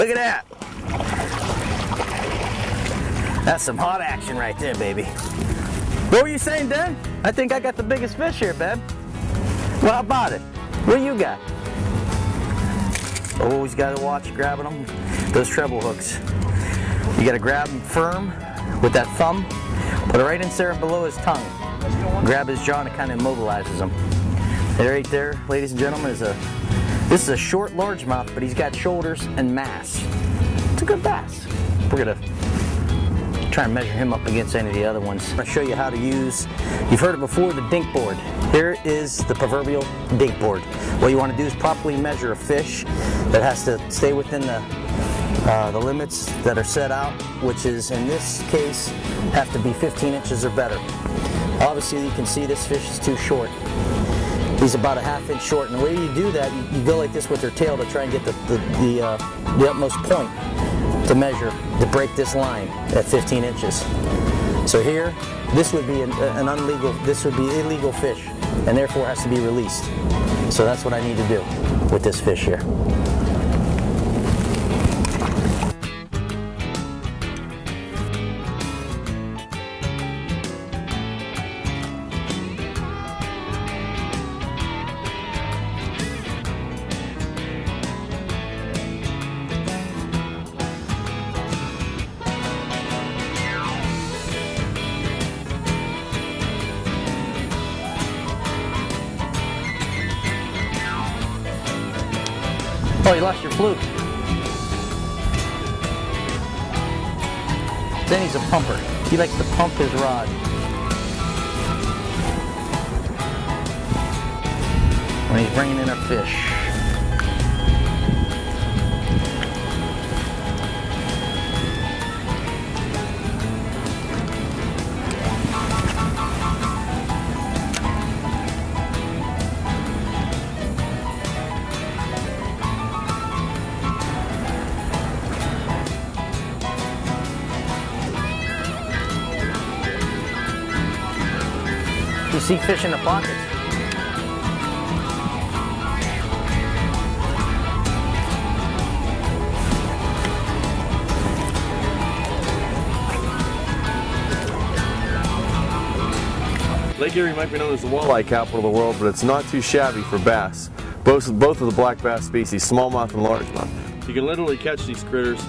Look at that. That's some hot action right there, baby. What were you saying, Dan? I think I got the biggest fish here, babe. Well, how about it? What do you got? Always got to watch grabbing them. Those treble hooks. You got to grab them firm with that thumb. Put it right in there below his tongue. Grab his jaw and it kind of immobilizes him. And right there, ladies and gentlemen, this is a short largemouth, but he's got shoulders and mass. It's a good bass. We're gonna try and measure him up against any of the other ones. I'm gonna show you how to use, you've heard it before, the dink board. Here is the proverbial dink board. What you want to do is properly measure a fish that has to stay within the limits that are set out, which is in this case have to be 15 inches or better. Obviously you can see this fish is too short. He's about a ½ inch short, and the way you do that, you go like this with your tail to try and get the utmost point to measure, to break this line at 15 inches. So here, this would be this would be illegal fish, and therefore has to be released. So that's what I need to do with this fish here. Oh, you lost your fluke. Then he's a pumper. He likes to pump his rod. When he's bringing in a fish. You see fish in the pockets. Lake Erie might be known as the walleye capital of the world, but it's not too shabby for bass. Both of the black bass species, smallmouth and largemouth. You can literally catch these critters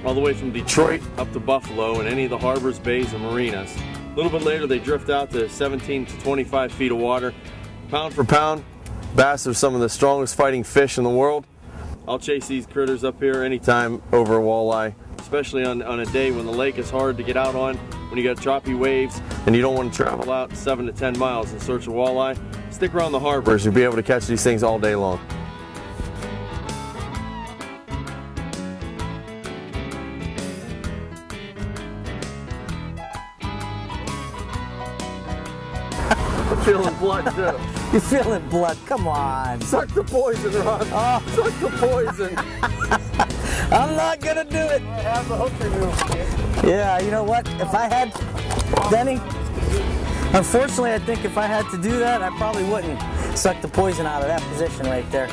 all the way from Detroit up to Buffalo in any of the harbors, bays, and marinas. A little bit later they drift out to 17 to 25 feet of water. Pound for pound, bass are some of the strongest fighting fish in the world. I'll chase these critters up here anytime over a walleye, especially on a day when the lake is hard to get out on, when you got choppy waves and you don't want to travel out 7 to 10 miles in search of walleye. Stick around the harbors, you'll be able to catch these things all day long. I'm feeling blood too. You're feeling blood, come on. Suck the poison, Ron. Oh. Suck the poison. I'm not gonna do it. I have the hook removed, kid. Yeah, you know what? If I had, Denny, unfortunately I think if I had to do that, I probably wouldn't suck the poison out of that position right there.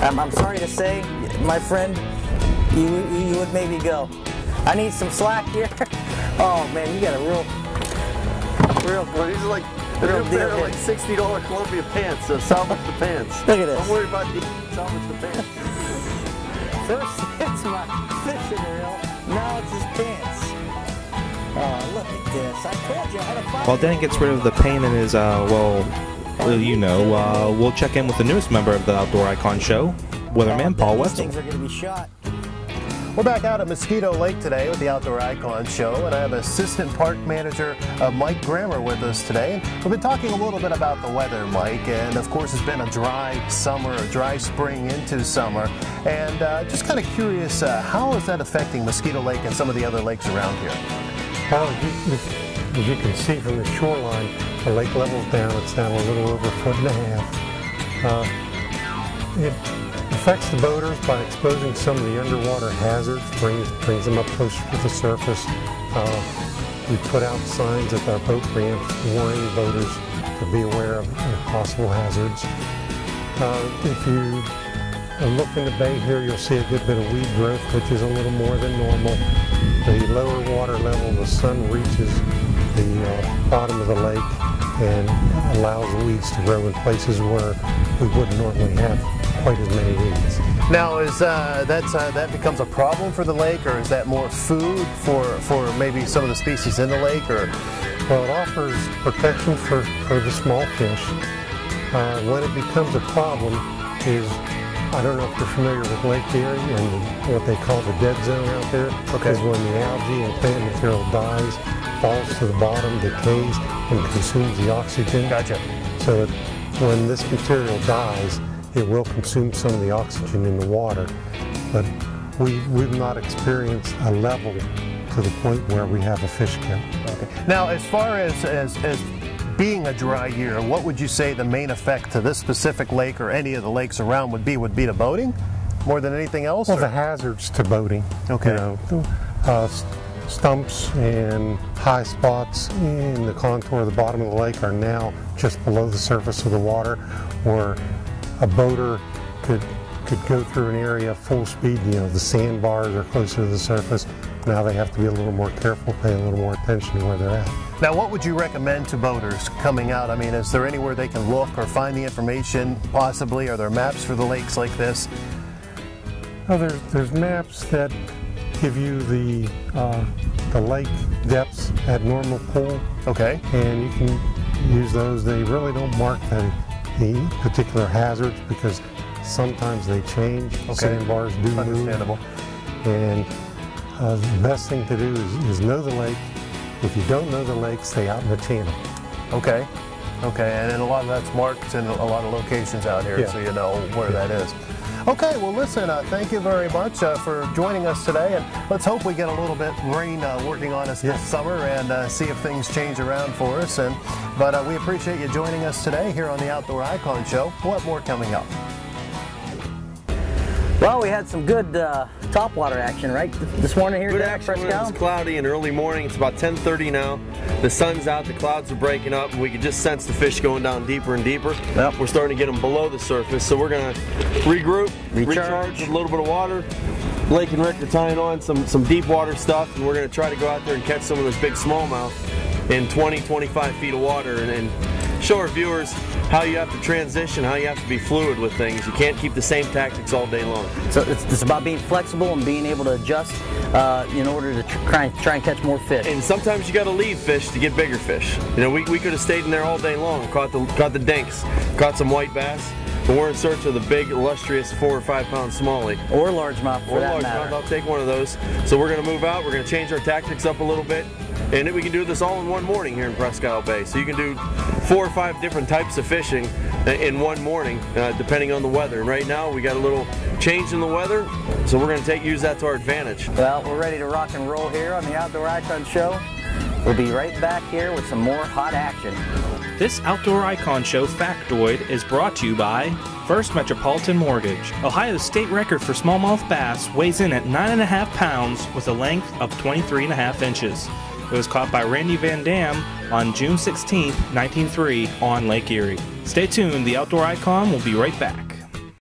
I'm sorry to say, my friend, you would maybe go. I need some slack here. Oh man, you got a real well, these are like, they're like $60 Columbia pants, so salvage the pants. Look at this. Don't worry about the salvage the pants. First it's my fishing reel, now it's his pants. Oh, look at this. I told you how to find. While Dan gets rid of the pain in his, we'll check in with the newest member of the Outdoor Icon Show, Weatherman Paul Wetzel. These things are going to be shot. We're back out at Mosquito Lake today with the Outdoor Icon Show, and I have Assistant Park Manager Mike Grammer with us today. We've been talking a little bit about the weather, Mike, and of course it's been a dry summer, a dry spring into summer, and just kind of curious, how is that affecting Mosquito Lake and some of the other lakes around here? Well, as you can see from the shoreline, the lake level's down. It's down a little over 1.5 feet. It affects the boaters by exposing some of the underwater hazards, brings them up closer to the surface. We put out signs at our boat ramps warning boaters to be aware of possible hazards. If you look in the bay here, you'll see a good bit of weed growth, which is a little more than normal. The lower water level, the sun reaches the bottom of the lake and allows weeds to grow in places where we wouldn't normally have quite as many weeds. Now, is that becomes a problem for the lake, or is that more food for maybe some of the species in the lake? Or well, it offers protection for the small fish. When it becomes a problem is, I don't know if you're familiar with Lake Erie and what they call the dead zone out there. Okay. Is when the algae and plant material dies, falls to the bottom, decays, and consumes the oxygen. Gotcha. So when this material dies, it will consume some of the oxygen in the water, but we've not experienced a level to the point where we have a fish kill. Okay. Now, as far as being a dry year, what would you say the main effect to this specific lake or any of the lakes around would be to boating more than anything else? Well, or? the hazards to boating. Okay. You know, stumps and high spots in the contour of the bottom of the lake are now just below the surface of the water, where a boater could go through an area full speed. You know, the sandbars are closer to the surface. Now they have to be a little more careful, pay a little more attention to where they're at. Now, what would you recommend to boaters coming out? I mean, is there anywhere they can look or find the information possibly? Are there maps for the lakes like this? Oh, there's maps that give you the lake depths at normal pool. Okay. And you can use those. They really don't mark the particular hazards because sometimes they change. Okay. Sandbars do Understandable. move. And the best thing to do is know the lake. If you don't know the lake, stay out in the channel. Okay. Okay, and then a lot of that's marked in a lot of locations out here, Yeah. so you know where that is. Okay, well listen, thank you very much for joining us today, and let's hope we get a little bit rain working on us this summer and see if things change around for us. But we appreciate you joining us today here on the Outdoor Icon Show. We'll have more coming up. Well, we had some good topwater action, right, this morning here Good down at action when Presque it's cloudy and early morning. It's about 10:30 now. The sun's out, the clouds are breaking up, and we can just sense the fish going down deeper and deeper. Yep. We're starting to get them below the surface, so we're going to regroup, Recharge with a little bit of water. Blake and Rick are tying on some deep water stuff, and we're going to try to go out there and catch some of this big smallmouth in 20-25 feet of water and show our viewers how you have to transition, how you have to be fluid with things. You can't keep the same tactics all day long. So it's about being flexible and being able to adjust in order to try and catch more fish. And sometimes you got to leave fish to get bigger fish. You know, we could have stayed in there all day long, caught the dinks, caught some white bass, but we're in search of the big, illustrious 4 or 5 pound smallie. Or largemouth, for that matter. I'll take one of those. So we're going to move out. We're going to change our tactics up a little bit. And we can do this all in one morning here in Presque Isle Bay. So you can do 4 or 5 different types of fishing in one morning, depending on the weather. And right now we got a little change in the weather, so we're going to use that to our advantage. Well, we're ready to rock and roll here on the Outdoor Icon Show. We'll be right back here with some more hot action. This Outdoor Icon Show factoid is brought to you by First Metropolitan Mortgage. Ohio's state record for smallmouth bass weighs in at 9.5 pounds with a length of 23.5 inches. It was caught by Randy Van Dam on June 16, 1903 on Lake Erie. Stay tuned, the Outdoor Icon will be right back.